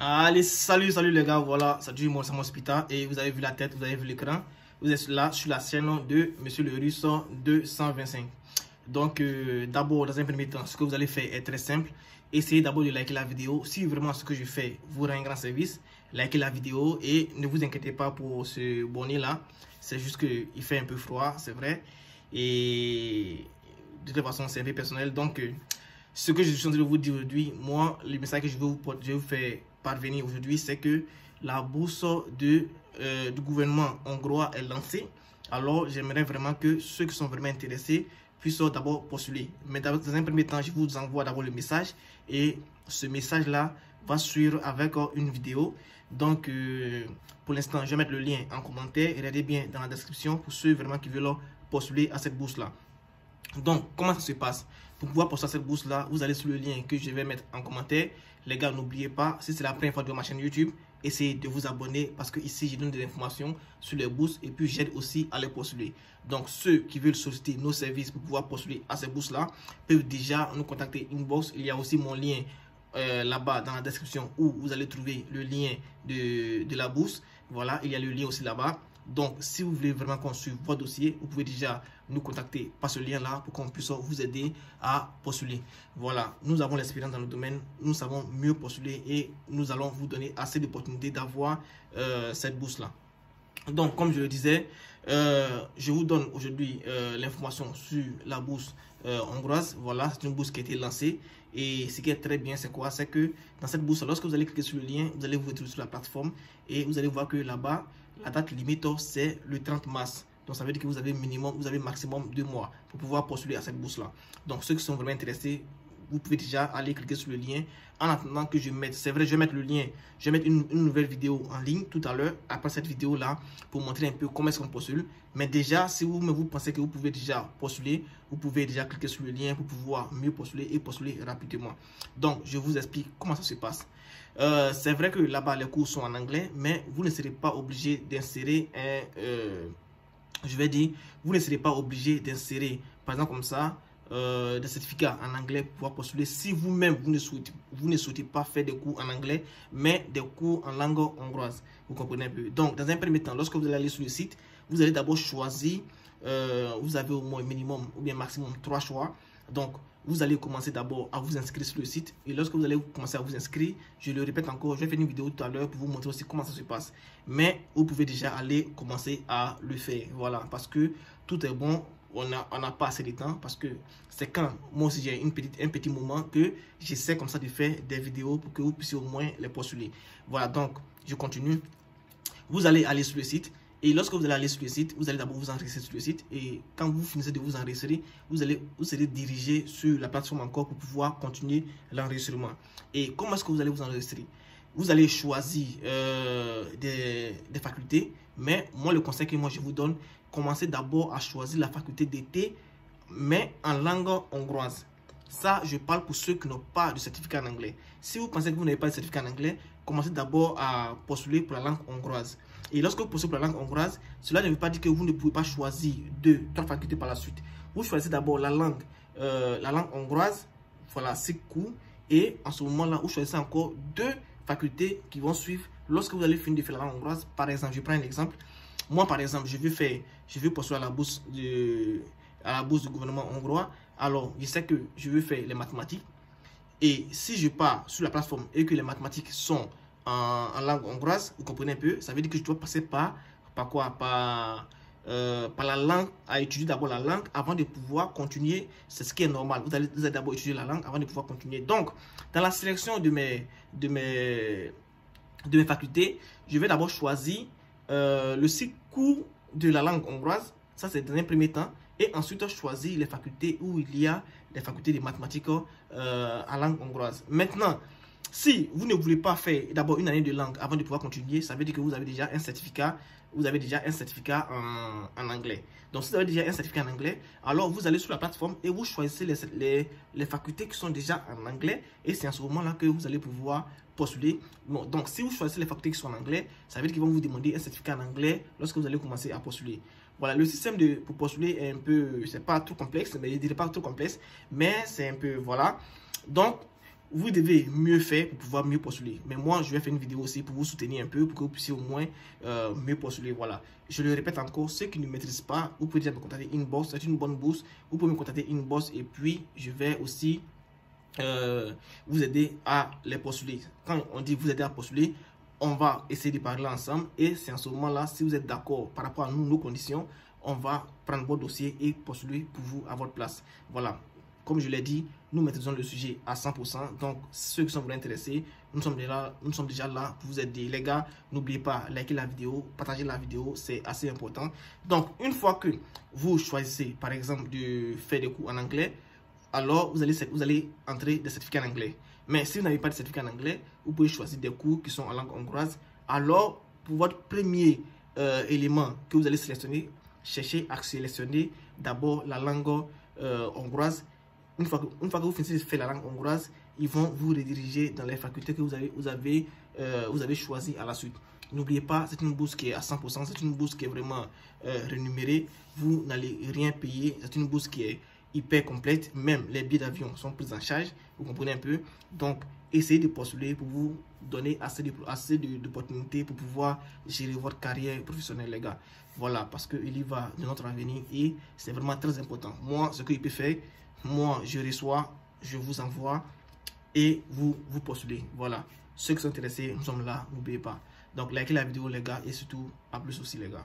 Allez, salut les gars, voilà, ça dit moi c'est mon hospital et vous avez vu la tête, vous avez vu l'écran. Vous êtes là sur la chaîne de Monsieur le Russe 225. Donc d'abord, dans un premier temps, ce que vous allez faire est très simple. Essayez d'abord de liker la vidéo. Si vraiment ce que je fais vous rend un grand service, likez la vidéo et ne vous inquiétez pas pour ce bonnet là. C'est juste qu'il fait un peu froid, c'est vrai. Et de toute façon, c'est un peu personnel. Donc ce que je suis en train de vous dire aujourd'hui, moi, le message que je vais vous faire parvenir aujourd'hui, c'est que la bourse du gouvernement hongrois est lancée. Alors, j'aimerais vraiment que ceux qui sont vraiment intéressés puissent d'abord postuler. Mais dans un premier temps, je vous envoie d'abord le message. Et ce message-là va suivre avec une vidéo. Donc, pour l'instant, je vais mettre le lien en commentaire. Regardez bien dans la description pour ceux vraiment qui veulent postuler à cette bourse-là. Donc, comment ça se passe? Pour pouvoir postuler à cette bourse-là, vous allez sur le lien que je vais mettre en commentaire. Les gars, n'oubliez pas, si c'est la première fois de ma chaîne YouTube, essayez de vous abonner parce que ici, je donne des informations sur les bourses et puis j'aide aussi à les postuler. Donc, ceux qui veulent solliciter nos services pour pouvoir postuler à ces bourses-là peuvent déjà nous contacter inbox. Il y a aussi mon lien là-bas dans la description où vous allez trouver le lien de la bourse. Voilà, il y a le lien aussi là-bas. Donc, si vous voulez vraiment qu'on suive votre dossier, vous pouvez déjà nous contacter par ce lien-là pour qu'on puisse vous aider à postuler. Voilà, nous avons l'expérience dans le domaine, nous savons mieux postuler et nous allons vous donner assez d'opportunités d'avoir cette bourse-là. Donc, comme je le disais, je vous donne aujourd'hui l'information sur la bourse hongroise. Voilà, c'est une bourse qui a été lancée. Et ce qui est très bien, c'est quoi? C'est que dans cette bourse, lorsque vous allez cliquer sur le lien, vous allez vous retrouver sur la plateforme et vous allez voir que là-bas, la date limite, c'est le 30 mars. Donc, ça veut dire que vous avez maximum 2 mois pour pouvoir postuler à cette bourse-là. Donc, ceux qui sont vraiment intéressés, vous pouvez déjà aller cliquer sur le lien. En attendant que je mette, c'est vrai, je vais mettre le lien, je vais mettre une nouvelle vidéo en ligne tout à l'heure, après cette vidéo-là, pour montrer un peu comment est-ce qu'on postule. Mais déjà, si vous pensez que vous pouvez déjà postuler, vous pouvez déjà cliquer sur le lien pour pouvoir mieux postuler et postuler rapidement. Donc, je vous explique comment ça se passe. C'est vrai que là-bas, les cours sont en anglais, mais vous ne serez pas obligé d'insérer vous ne serez pas obligé d'insérer, par exemple comme ça, des certificats en anglais pour pouvoir postuler si vous-même vous ne souhaitez pas faire des cours en anglais mais des cours en langue hongroise. Vous comprenez un peu? Donc dans un premier temps, lorsque vous allez aller sur le site, vous allez d'abord choisir, vous avez au moins minimum ou bien maximum 3 choix. Donc vous allez commencer d'abord à vous inscrire sur le site et lorsque vous allez commencer à vous inscrire, je le répète encore, je vais faire une vidéo tout à l'heure pour vous montrer aussi comment ça se passe. Mais vous pouvez déjà aller commencer à le faire, voilà, parce que tout est bon. On n'a pas assez de temps parce que c'est quand moi aussi j'ai un petit moment que j'essaie comme ça de faire des vidéos pour que vous puissiez au moins les postuler. Voilà, donc je continue. Vous allez aller sur le site et lorsque vous allez aller sur le site, vous allez d'abord vous enregistrer sur le site et quand vous finissez de vous enregistrer, vous serez dirigé sur la plateforme encore pour pouvoir continuer l'enregistrement. Et comment est-ce que vous allez vous enregistrer? Vous allez choisir des facultés, mais moi le conseil que moi je vous donne, commencez d'abord à choisir la faculté d'été, mais en langue hongroise. Ça, je parle pour ceux qui n'ont pas de certificat en anglais. Si vous pensez que vous n'avez pas de certificat en anglais, commencez d'abord à postuler pour la langue hongroise. Et lorsque vous postulez pour la langue hongroise, cela ne veut pas dire que vous ne pouvez pas choisir 2, 3 facultés par la suite. Vous choisissez d'abord la langue hongroise, voilà, c'est court. Et en ce moment-là, vous choisissez encore 2 facultés qui vont suivre lorsque vous allez finir de faire la langue hongroise. Par exemple, je prends un exemple. Moi, par exemple, je veux postuler à la bourse du gouvernement hongrois. Alors, je sais que je veux faire les mathématiques. Et si je pars sur la plateforme et que les mathématiques sont en langue hongroise, vous comprenez un peu, ça veut dire que je dois passer par la langue, à étudier d'abord la langue avant de pouvoir continuer. C'est ce qui est normal. Vous allez d'abord étudier la langue avant de pouvoir continuer. Donc, dans la sélection de mes facultés, je vais d'abord choisir le cycle court de la langue hongroise, ça c'est dans un premier temps, et ensuite choisir les facultés où il y a des facultés de mathématiques en langue hongroise. Maintenant, si vous ne voulez pas faire d'abord une année de langue avant de pouvoir continuer, ça veut dire que vous avez déjà un certificat, en anglais. Donc si vous avez déjà un certificat en anglais, alors vous allez sur la plateforme et vous choisissez les facultés qui sont déjà en anglais et c'est à ce moment-là que vous allez pouvoir postuler. Bon, donc si vous choisissez les facultés qui sont en anglais, ça veut dire qu'ils vont vous demander un certificat en anglais lorsque vous allez commencer à postuler. Voilà, le système pour postuler est un peu, c'est pas trop complexe, mais je dirais pas trop complexe, mais c'est un peu, voilà. Donc, vous devez mieux faire pour pouvoir mieux postuler. Mais moi, je vais faire une vidéo aussi pour vous soutenir un peu, pour que vous puissiez au moins mieux postuler. Voilà. Je le répète encore, ceux qui ne maîtrisent pas, vous pouvez déjà me contacter Inbox. C'est une bonne bourse. Vous pouvez me contacter Inbox et puis je vais aussi vous aider à les postuler. Quand on dit vous aider à postuler, on va essayer de parler ensemble et c'est en ce moment-là, si vous êtes d'accord par rapport à nous, nos conditions, on va prendre votre dossier et postuler pour vous à votre place. Voilà. Comme je l'ai dit, nous maîtrisons le sujet à 100%. Donc, ceux qui sont vraiment intéressés, nous sommes déjà là pour vous aider. Les gars, n'oubliez pas, likez la vidéo, partagez la vidéo, c'est assez important. Donc, une fois que vous choisissez, par exemple, de faire des cours en anglais, alors vous allez entrer des certificats en anglais. Mais si vous n'avez pas de certificat en anglais, vous pouvez choisir des cours qui sont en langue hongroise. Alors, pour votre premier élément que vous allez sélectionner, cherchez à sélectionner d'abord la langue hongroise. Une fois que vous finissez de faire la langue hongroise, ils vont vous rediriger dans les facultés que vous avez choisies à la suite. N'oubliez pas, c'est une bourse qui est à 100%, c'est une bourse qui est vraiment rémunérée. Vous n'allez rien payer, c'est une bourse qui est hyper complète. Même les billets d'avion sont pris en charge, vous comprenez un peu. Donc, essayez de postuler pour vous donner assez d'opportunités pour pouvoir gérer votre carrière professionnelle, les gars. Voilà, parce qu'il y va de notre avenir et c'est vraiment très important. Moi, ce que je peux faire, moi, je reçois, je vous envoie et vous postulez. Voilà. Ceux qui sont intéressés, nous sommes là, n'oubliez pas. Donc, likez la vidéo, les gars, et surtout, à plus aussi, les gars.